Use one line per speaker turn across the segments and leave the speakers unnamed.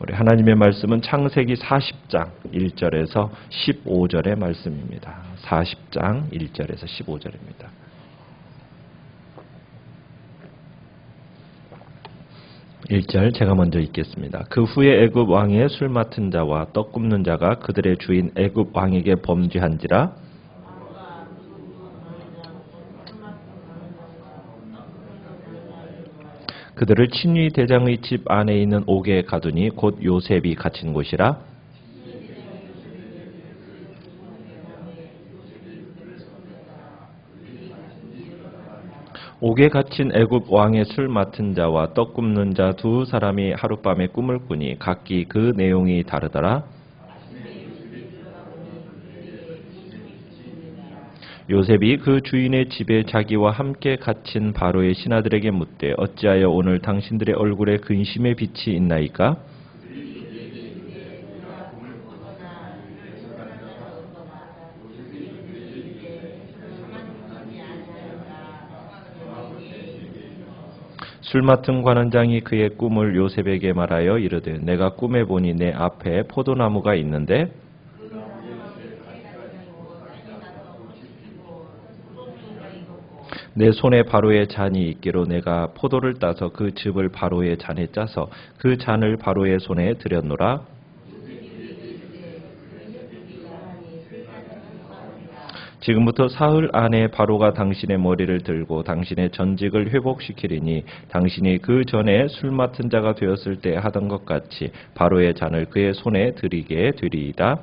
우리 하나님의 말씀은 창세기 40장 1절에서 15절의 말씀입니다. 40장 1절에서 15절입니다. (1절) 제가 먼저 읽겠습니다. 그 후에 애굽 왕의 술 맡은 자와 떡 굽는 자가 그들의 주인 애굽 왕에게 범죄한지라. 그들을 친위 대장의 집 안에 있는 옥에 가두니 곧 요셉이 갇힌 곳이라. 옥에 갇힌 애굽 왕의 술 맡은 자와 떡 굽는 자 두 사람이 하룻밤에 꿈을 꾸니 각기 그 내용이 다르더라. 요셉이 그 주인의 집에 자기와 함께 갇힌 바로의 신하들에게 묻되 어찌하여 오늘 당신들의 얼굴에 근심의 빛이 있나이까? 술 맡은 관원장이 그의 꿈을 요셉에게 말하여 이르되 내가 꿈에 보니 내 앞에 포도나무가 있는데 내 손에 바로의 잔이 있기로 내가 포도를 따서 그 즙을 바로의 잔에 짜서 그 잔을 바로의 손에 들였노라. 지금부터 사흘 안에 바로가 당신의 머리를 들고 당신의 전직을 회복시키리니 당신이 그 전에 술 맡은 자가 되었을 때 하던 것 같이 바로의 잔을 그의 손에 들이게 되리이다.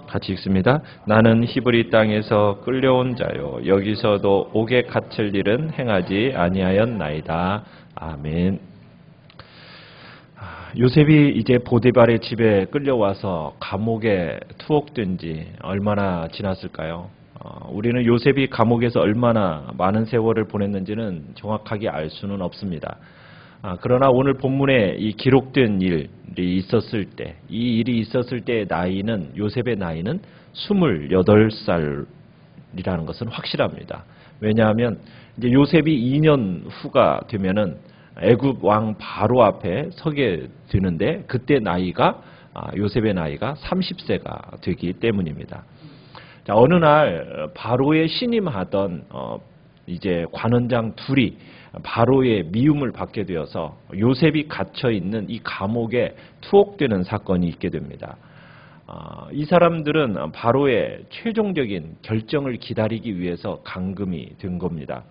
같이 읽습니다. 나는 히브리 땅에서 끌려온 자요 여기서도 옥에 갇힐 일은 행하지 아니하였나이다. 아멘. 요셉이 이제 보디발의 집에 끌려와서 감옥에 투옥된 지 얼마나 지났을까요? 우리는 요셉이 감옥에서 얼마나 많은 세월을 보냈는지는 정확하게 알 수는 없습니다. 그러나 오늘 본문에 이 기록된 일이 있었을 때, 이 일이 있었을 때의 나이는, 요셉의 나이는 28살이라는 것은 확실합니다. 왜냐하면 이제 요셉이 2년 후가 되면은 애굽 왕 바로 앞에 서게 되는데 그때 나이가 요셉의 나이가 30세가 되기 때문입니다. 자, 어느 날 바로에 신임하던 이제 관원장 둘이 바로의 미움을 받게 되어서 요셉이 갇혀 있는 이 감옥에 투옥되는 사건이 있게 됩니다. 이 사람들은 바로의 최종적인 결정을 기다리기 위해서 감금이 된 겁니다.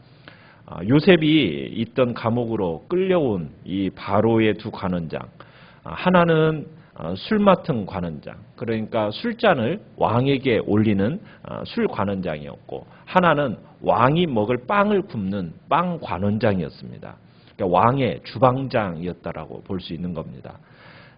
요셉이 있던 감옥으로 끌려온 이 바로의 두 관원장, 하나는 술 맡은 관원장, 그러니까 술잔을 왕에게 올리는 술 관원장이었고, 하나는 왕이 먹을 빵을 굽는 빵 관원장이었습니다. 그러니까 왕의 주방장이었다라고 볼 수 있는 겁니다.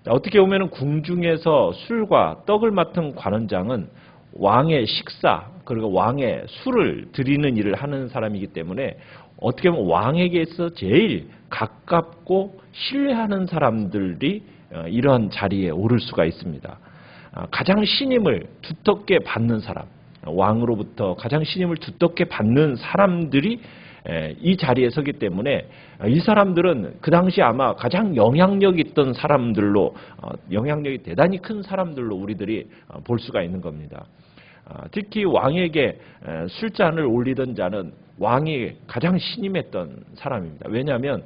어떻게 보면 궁중에서 술과 떡을 맡은 관원장은 왕의 식사, 그리고 왕의 술을 드리는 일을 하는 사람이기 때문에 어떻게 보면 왕에게서 제일 가깝고 신뢰하는 사람들이 이러한 자리에 오를 수가 있습니다. 가장 신임을 두텁게 받는 사람, 왕으로부터 가장 신임을 두텁게 받는 사람들이 이 자리에 서기 때문에 이 사람들은 그 당시 아마 가장 영향력 있던 사람들로, 영향력이 대단히 큰 사람들로 우리들이 볼 수가 있는 겁니다. 특히 왕에게 술잔을 올리던 자는 왕이 가장 신임했던 사람입니다. 왜냐하면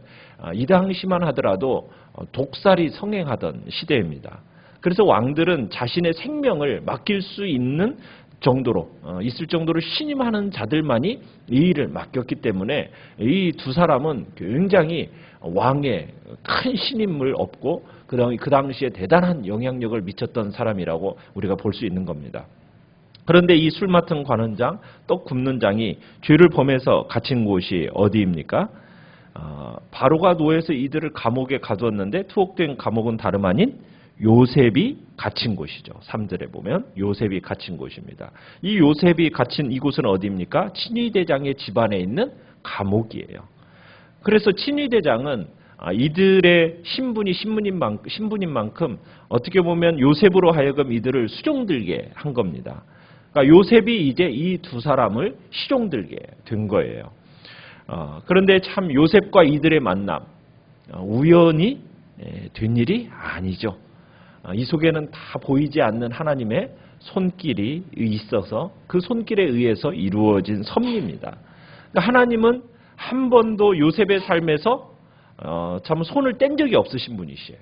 이 당시만 하더라도 독살이 성행하던 시대입니다. 그래서 왕들은 자신의 생명을 맡길 수 있는 정도로 있을 정도로 신임하는 자들만이 이 일을 맡겼기 때문에 이 두 사람은 굉장히 왕의 큰 신임을 얻고 그 당시에 대단한 영향력을 미쳤던 사람이라고 우리가 볼 수 있는 겁니다. 그런데 이 술 맡은 관원장, 떡 굽는 장이 죄를 범해서 갇힌 곳이 어디입니까? 바로가 노예해서 이들을 감옥에 가두었는데 투옥된 감옥은 다름 아닌 요셉이 갇힌 곳이죠. 3절에 보면 요셉이 갇힌 곳입니다. 이 요셉이 갇힌 이곳은 어디입니까? 친위대장의 집안에 있는 감옥이에요. 그래서 친위대장은 이들의 신분인 만큼 어떻게 보면 요셉으로 하여금 이들을 수종들게 한 겁니다. 그러니까 요셉이 이제 이 두 사람을 실종들게 된 거예요. 그런데 참 요셉과 이들의 만남, 우연히 된 일이 아니죠. 이 속에는 다 보이지 않는 하나님의 손길이 있어서 그 손길에 의해서 이루어진 섭리입니다. 그러니까 하나님은 한 번도 요셉의 삶에서 참 손을 뗀 적이 없으신 분이시에요.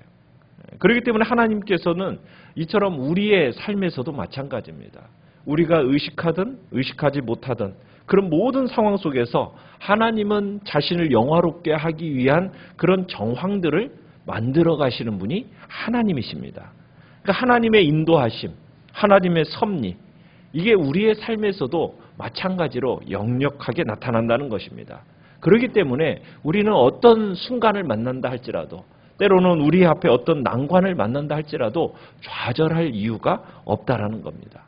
그렇기 때문에 하나님께서는 이처럼 우리의 삶에서도 마찬가지입니다. 우리가 의식하든 의식하지 못하든 그런 모든 상황 속에서 하나님은 자신을 영화롭게 하기 위한 그런 정황들을 만들어 가시는 분이 하나님이십니다. 그러니까 하나님의 인도하심, 하나님의 섭리, 이게 우리의 삶에서도 마찬가지로 역력하게 나타난다는 것입니다. 그렇기 때문에 우리는 어떤 순간을 만난다 할지라도, 때로는 우리 앞에 어떤 난관을 만난다 할지라도 좌절할 이유가 없다라는 겁니다.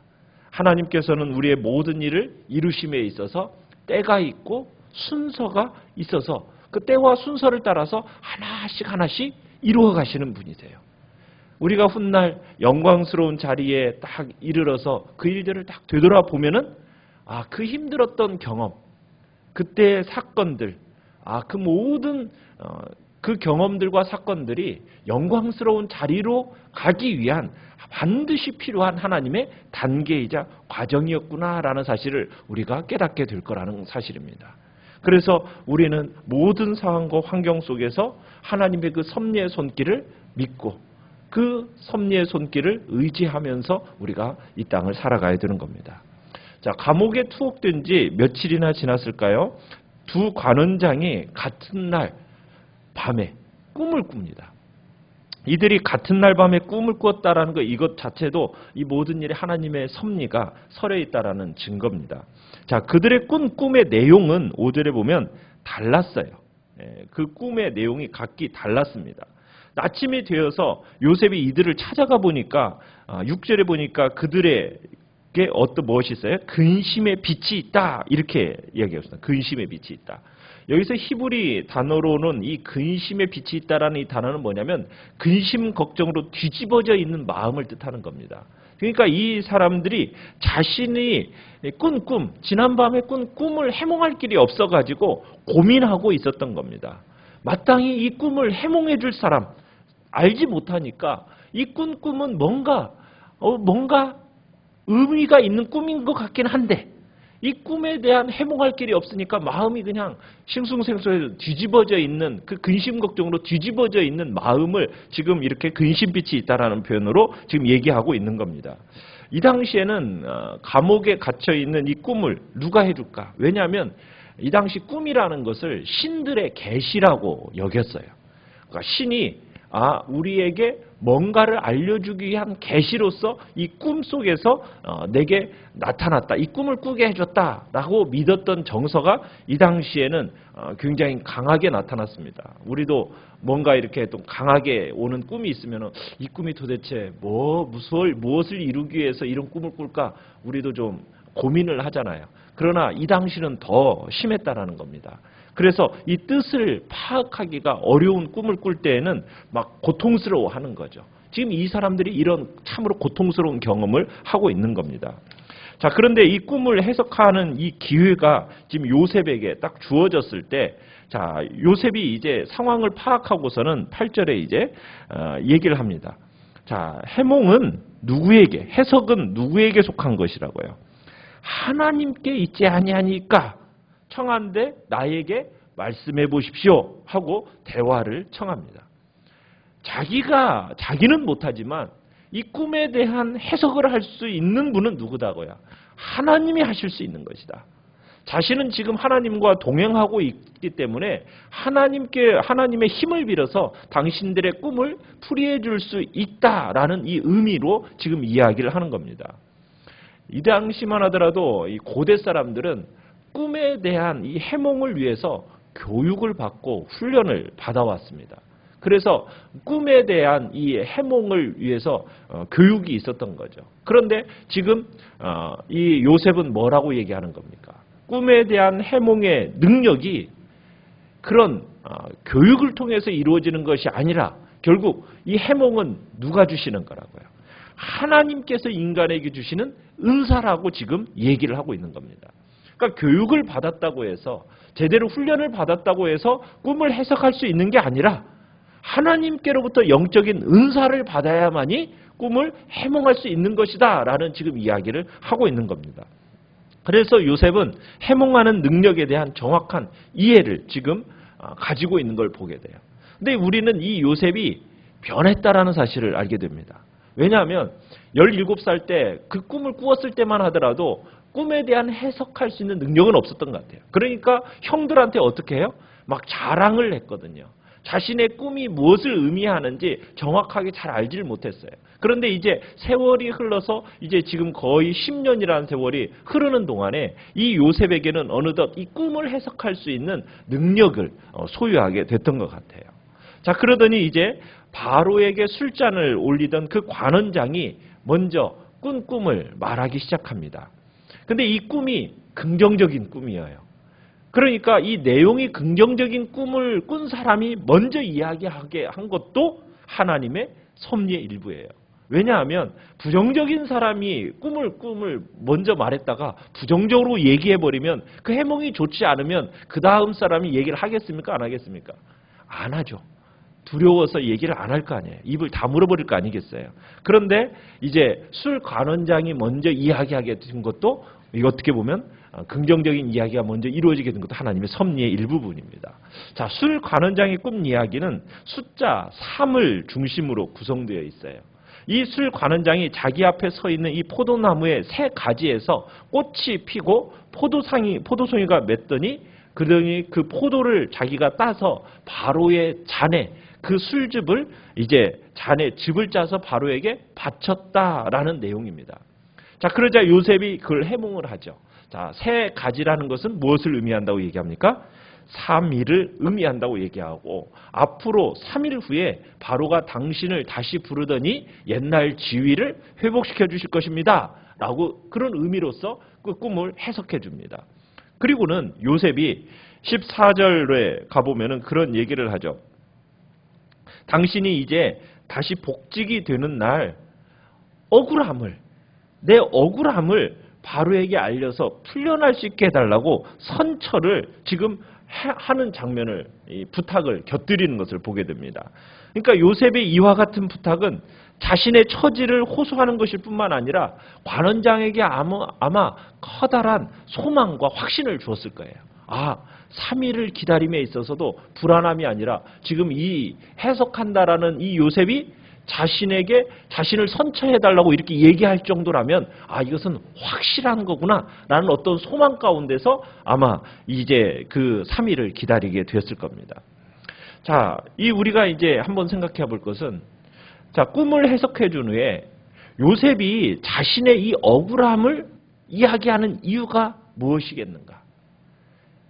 하나님께서는 우리의 모든 일을 이루심에 있어서 때가 있고 순서가 있어서 그 때와 순서를 따라서 하나씩 하나씩 이루어 가시는 분이세요. 우리가 훗날 영광스러운 자리에 딱 이르러서 그 일들을 딱 되돌아보면은 그 힘들었던 경험, 그때의 사건들, 그 모든 그 경험들과 사건들이 영광스러운 자리로 가기 위한 반드시 필요한 하나님의 단계이자 과정이었구나라는 사실을 우리가 깨닫게 될 거라는 사실입니다. 그래서 우리는 모든 상황과 환경 속에서 하나님의 그 섭리의 손길을 믿고 그 섭리의 손길을 의지하면서 우리가 이 땅을 살아가야 되는 겁니다. 자, 감옥에 투옥된 지 며칠이나 지났을까요? 두 관원장이 같은 날 밤에 꿈을 꿉니다. 이들이 같은 날 밤에 꿈을 꾸었다라는 것, 이것 자체도 이 모든 일에 하나님의 섭리가 설해 있다라는 증거입니다. 자, 그들의 꿈의 내용은 5절에 보면 달랐어요. 그 꿈의 내용이 각기 달랐습니다. 아침이 되어서 요셉이 이들을 찾아가 보니까 6절에 보니까 그들에게 무엇이 있어요? 근심의 빛이 있다, 이렇게 이야기했습니다. 근심의 빛이 있다. 여기서 히브리 단어로는 이 근심의 빛이 있다라는 이 단어는 뭐냐면 근심 걱정으로 뒤집어져 있는 마음을 뜻하는 겁니다. 그러니까 이 사람들이 자신이 꾼 꿈, 지난밤에 꾼 꿈을 해몽할 길이 없어가지고 고민하고 있었던 겁니다. 마땅히 이 꿈을 해몽해 줄 사람 알지 못하니까 이 꾼 꿈은 뭔가 의미가 있는 꿈인 것 같긴 한데 이 꿈에 대한 해몽할 길이 없으니까 마음이 그냥 싱숭생숭해서 뒤집어져 있는, 그 근심 걱정으로 뒤집어져 있는 마음을 지금 이렇게 근심빛이 있다라는 표현으로 지금 얘기하고 있는 겁니다. 이 당시에는 감옥에 갇혀 있는 이 꿈을 누가 해줄까? 왜냐하면 이 당시 꿈이라는 것을 신들의 계시라고 여겼어요. 그러니까 신이 우리에게 뭔가를 알려주기 위한 계시로서 이 꿈 속에서 내게 나타났다, 이 꿈을 꾸게 해줬다라고 믿었던 정서가 이 당시에는 굉장히 강하게 나타났습니다. 우리도 뭔가 이렇게 또 강하게 오는 꿈이 있으면 이 꿈이 도대체 무엇을 이루기 위해서 이런 꿈을 꿀까? 우리도 좀 고민을 하잖아요. 그러나 이 당시는 더 심했다라는 겁니다. 그래서 이 뜻을 파악하기가 어려운 꿈을 꿀 때에는 막 고통스러워하는 거죠. 지금 이 사람들이 이런 참으로 고통스러운 경험을 하고 있는 겁니다. 자, 그런데 이 꿈을 해석하는 이 기회가 지금 요셉에게 딱 주어졌을 때, 자, 요셉이 이제 상황을 파악하고서는 8절에 이제 얘기를 합니다. 자, 해몽은 누구에게, 해석은 누구에게 속한 것이라고요? 하나님께 있지 아니하니까 청한데 나에게 말씀해 보십시오 하고 대화를 청합니다. 자기는 못하지만 이 꿈에 대한 해석을 할 수 있는 분은 누구다고요? 하나님이 하실 수 있는 것이다. 자신은 지금 하나님과 동행하고 있기 때문에 하나님의 힘을 빌어서 당신들의 꿈을 풀이해 줄 수 있다라는 이 의미로 지금 이야기를 하는 겁니다. 이 당시만 하더라도 이 고대 사람들은 꿈에 대한 이 해몽을 위해서 교육을 받고 훈련을 받아왔습니다. 그래서 꿈에 대한 이 해몽을 위해서 교육이 있었던 거죠. 그런데 지금 이 요셉은 뭐라고 얘기하는 겁니까? 꿈에 대한 해몽의 능력이 그런 교육을 통해서 이루어지는 것이 아니라 결국 이 해몽은 누가 주시는 거라고요? 하나님께서 인간에게 주시는 은사라고 지금 얘기를 하고 있는 겁니다. 그러니까 교육을 받았다고 해서 제대로 훈련을 받았다고 해서 꿈을 해석할 수 있는 게 아니라 하나님께로부터 영적인 은사를 받아야만이 꿈을 해몽할 수 있는 것이다 라는 지금 이야기를 하고 있는 겁니다. 그래서 요셉은 해몽하는 능력에 대한 정확한 이해를 지금 가지고 있는 걸 보게 돼요. 근데 우리는 이 요셉이 변했다라는 사실을 알게 됩니다. 왜냐하면 17살 때 그 꿈을 꾸었을 때만 하더라도 꿈에 대한 해석할 수 있는 능력은 없었던 것 같아요. 그러니까 형들한테 어떻게 해요? 막 자랑을 했거든요. 자신의 꿈이 무엇을 의미하는지 정확하게 잘 알지를 못했어요. 그런데 이제 세월이 흘러서 이제 지금 거의 10년이라는 세월이 흐르는 동안에 이 요셉에게는 어느덧 이 꿈을 해석할 수 있는 능력을 소유하게 됐던 것 같아요. 자, 그러더니 이제 바로에게 술잔을 올리던 그 관원장이 먼저 꾼 꿈을 말하기 시작합니다. 근데 이 꿈이 긍정적인 꿈이에요. 그러니까 이 내용이 긍정적인 꿈을 꾼 사람이 먼저 이야기하게 한 것도 하나님의 섭리의 일부예요. 왜냐하면 부정적인 사람이 꿈을 먼저 말했다가 부정적으로 얘기해버리면 그 해몽이 좋지 않으면 그 다음 사람이 얘기를 하겠습니까? 안 하겠습니까? 안 하죠. 두려워서 얘기를 안 할 거 아니에요. 입을 다물어버릴 거 아니겠어요. 그런데 이제 술 관원장이 먼저 이야기하게 된 것도 이거 어떻게 보면 긍정적인 이야기가 먼저 이루어지게 된 것도 하나님의 섭리의 일부분입니다. 자, 술 관원장의 꿈 이야기는 숫자 3을 중심으로 구성되어 있어요. 이 술 관원장이 자기 앞에 서 있는 이 포도나무의 세 가지에서 꽃이 피고 포도송이가 맺더니 그러니 그 포도를 자기가 따서 바로의 잔에 그 술즙을 이제 잔에 즙을 짜서 바로에게 바쳤다라는 내용입니다. 자, 그러자 요셉이 그걸 해몽을 하죠. 자, 세 가지라는 것은 무엇을 의미한다고 얘기합니까? 3일을 의미한다고 얘기하고 앞으로 3일 후에 바로가 당신을 다시 부르더니 옛날 지위를 회복시켜 주실 것입니다. 라고 그런 의미로서 그 꿈을 해석해 줍니다. 그리고는 요셉이 14절에 가보면은 그런 얘기를 하죠. 당신이 이제 다시 복직이 되는 날 내 억울함을 바로에게 알려서 풀려날 수 있게 해달라고 선처를 지금 하는 장면을 부탁을 곁들이는 것을 보게 됩니다. 그러니까 요셉의 이와 같은 부탁은 자신의 처지를 호소하는 것일 뿐만 아니라 관원장에게 아마 커다란 소망과 확신을 주었을 거예요. 3일을 기다림에 있어서도 불안함이 아니라 지금 이 해석한다라는 이 요셉이 자신에게 자신을 선처해달라고 이렇게 얘기할 정도라면 이것은 확실한 거구나 라는 어떤 소망 가운데서 아마 이제 그 3일을 기다리게 되었을 겁니다. 자, 우리가 이제 한번 생각해 볼 것은 꿈을 해석해 준 후에 요셉이 자신의 이 억울함을 이야기하는 이유가 무엇이겠는가?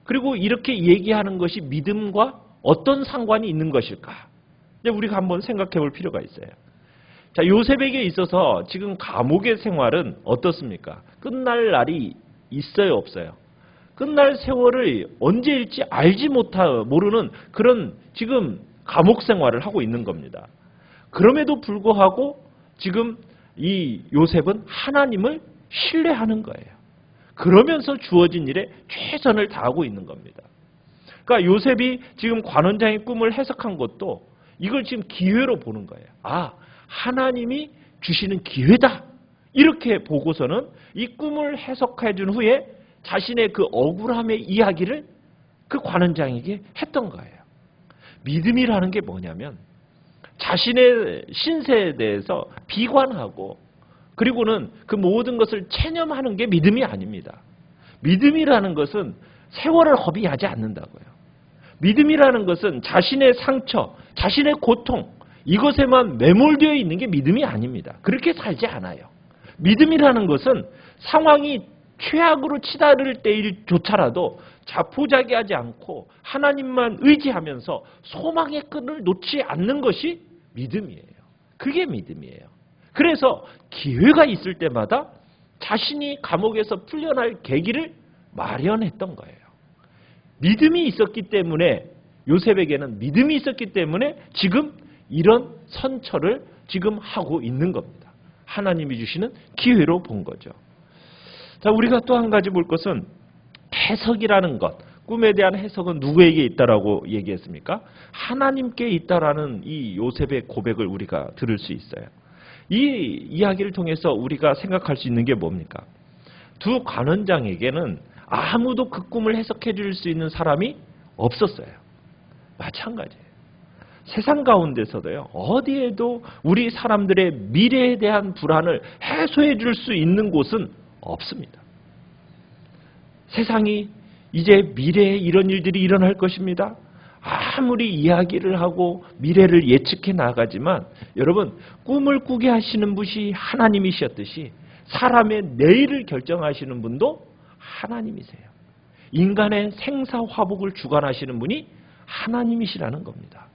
그리고 이렇게 얘기하는 것이 믿음과 어떤 상관이 있는 것일까? 우리가 한번 생각해 볼 필요가 있어요. 자, 요셉에게 있어서 지금 감옥의 생활은 어떻습니까? 끝날 날이 있어요, 없어요? 끝날 세월을 언제일지 알지 모르는 그런 지금 감옥 생활을 하고 있는 겁니다. 그럼에도 불구하고 지금 이 요셉은 하나님을 신뢰하는 거예요. 그러면서 주어진 일에 최선을 다하고 있는 겁니다. 그러니까 요셉이 지금 관원장의 꿈을 해석한 것도 이걸 지금 기회로 보는 거예요. 하나님이 주시는 기회다. 이렇게 보고서는 이 꿈을 해석해 준 후에 자신의 그 억울함의 이야기를 그 관원장에게 했던 거예요. 믿음이라는 게 뭐냐면 자신의 신세에 대해서 비관하고 그리고는 그 모든 것을 체념하는 게 믿음이 아닙니다. 믿음이라는 것은 세월을 허비하지 않는다고요. 믿음이라는 것은 자신의 상처, 자신의 고통 이것에만 매몰되어 있는 게 믿음이 아닙니다. 그렇게 살지 않아요. 믿음이라는 것은 상황이 최악으로 치달을 때조차라도 자포자기하지 않고 하나님만 의지하면서 소망의 끈을 놓지 않는 것이 믿음이에요. 그게 믿음이에요. 그래서 기회가 있을 때마다 자신이 감옥에서 풀려날 계기를 마련했던 거예요. 믿음이 있었기 때문에 요셉에게는 믿음이 있었기 때문에 지금 이런 선처를 지금 하고 있는 겁니다. 하나님이 주시는 기회로 본 거죠. 자, 우리가 또 한 가지 볼 것은 해석이라는 것. 꿈에 대한 해석은 누구에게 있다라고 얘기했습니까? 하나님께 있다라는 이 요셉의 고백을 우리가 들을 수 있어요. 이 이야기를 통해서 우리가 생각할 수 있는 게 뭡니까? 두 관원장에게는 아무도 그 꿈을 해석해 줄 수 있는 사람이 없었어요. 마찬가지예요. 세상 가운데서도요, 어디에도 우리 사람들의 미래에 대한 불안을 해소해 줄 수 있는 곳은 없습니다. 세상이 이제 미래에 이런 일들이 일어날 것입니다. 아무리 이야기를 하고 미래를 예측해 나가지만 여러분, 꿈을 꾸게 하시는 분이 하나님이셨듯이 사람의 내일을 결정하시는 분도 하나님이세요. 인간의 생사화복을 주관하시는 분이 하나님이시라는 겁니다.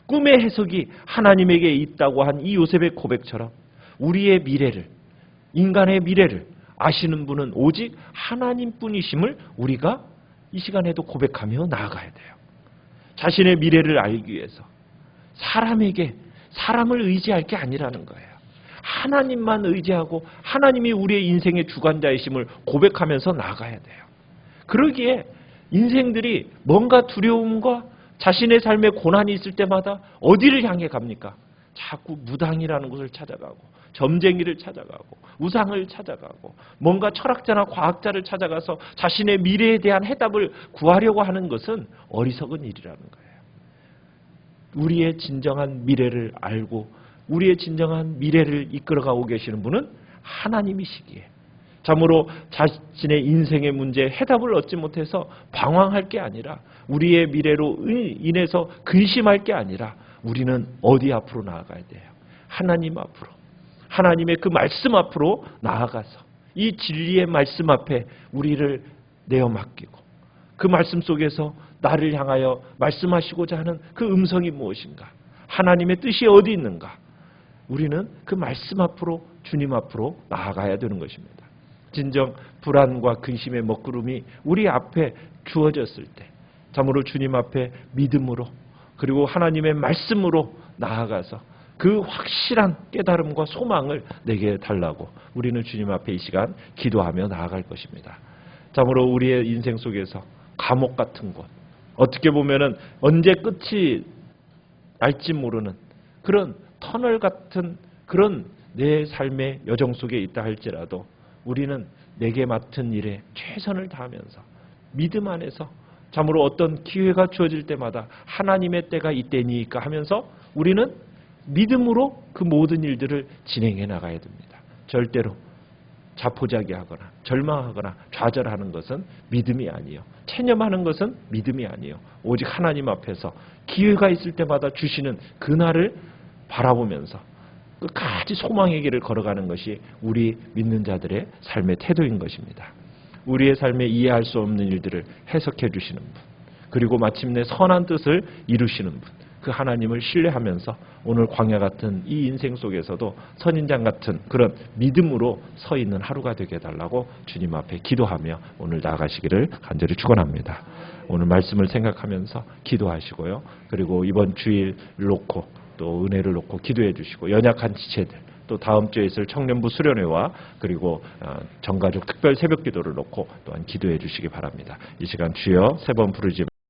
꿈의 해석이 하나님에게 있다고 한 이 요셉의 고백처럼 우리의 미래를, 인간의 미래를 아시는 분은 오직 하나님뿐이심을 우리가 이 시간에도 고백하며 나아가야 돼요. 자신의 미래를 알기 위해서 사람에게, 사람을 의지할 게 아니라는 거예요. 하나님만 의지하고 하나님이 우리의 인생의 주관자이심을 고백하면서 나아가야 돼요. 그러기에 인생들이 뭔가 두려움과 자신의 삶에 고난이 있을 때마다 어디를 향해 갑니까? 자꾸 무당이라는 곳을 찾아가고 점쟁이를 찾아가고 우상을 찾아가고 뭔가 철학자나 과학자를 찾아가서 자신의 미래에 대한 해답을 구하려고 하는 것은 어리석은 일이라는 거예요. 우리의 진정한 미래를 알고 우리의 진정한 미래를 이끌어가고 계시는 분은 하나님이시기에 참으로 자신의 인생의 문제에 해답을 얻지 못해서 방황할 게 아니라 우리의 미래로 인해서 근심할 게 아니라 우리는 어디 앞으로 나아가야 돼요? 하나님 앞으로. 하나님의 그 말씀 앞으로 나아가서 이 진리의 말씀 앞에 우리를 내어 맡기고 그 말씀 속에서 나를 향하여 말씀하시고자 하는 그 음성이 무엇인가? 하나님의 뜻이 어디 있는가? 우리는 그 말씀 앞으로 주님 앞으로 나아가야 되는 것입니다. 진정 불안과 근심의 먹구름이 우리 앞에 주어졌을 때 참으로 주님 앞에 믿음으로 그리고 하나님의 말씀으로 나아가서 그 확실한 깨달음과 소망을 내게 달라고 우리는 주님 앞에 이 시간 기도하며 나아갈 것입니다. 참으로 우리의 인생 속에서 감옥 같은 곳, 어떻게 보면은 언제 끝이 날지 모르는 그런 터널 같은 그런 내 삶의 여정 속에 있다 할지라도 우리는 내게 맡은 일에 최선을 다하면서 믿음 안에서 참으로 어떤 기회가 주어질 때마다 하나님의 때가 이때니까 하면서 우리는 믿음으로 그 모든 일들을 진행해 나가야 됩니다. 절대로 자포자기하거나 절망하거나 좌절하는 것은 믿음이 아니요. 체념하는 것은 믿음이 아니요. 오직 하나님 앞에서 기회가 있을 때마다 주시는 그날을 바라보면서 끝까지 소망의 길을 걸어가는 것이 우리 믿는 자들의 삶의 태도인 것입니다. 우리의 삶에 이해할 수 없는 일들을 해석해 주시는 분, 그리고 마침내 선한 뜻을 이루시는 분, 그 하나님을 신뢰하면서 오늘 광야 같은 이 인생 속에서도 선인장 같은 그런 믿음으로 서 있는 하루가 되게 해달라고 주님 앞에 기도하며 오늘 나아가시기를 간절히 축원합니다. 오늘 말씀을 생각하면서 기도하시고요. 그리고 이번 주일 놓고 또 은혜를 놓고 기도해 주시고 연약한 지체들 또 다음 주에 있을 청년부 수련회와 그리고 전가족 특별 새벽 기도를 놓고 또한 기도해 주시기 바랍니다. 이 시간 주여 세 번 부르지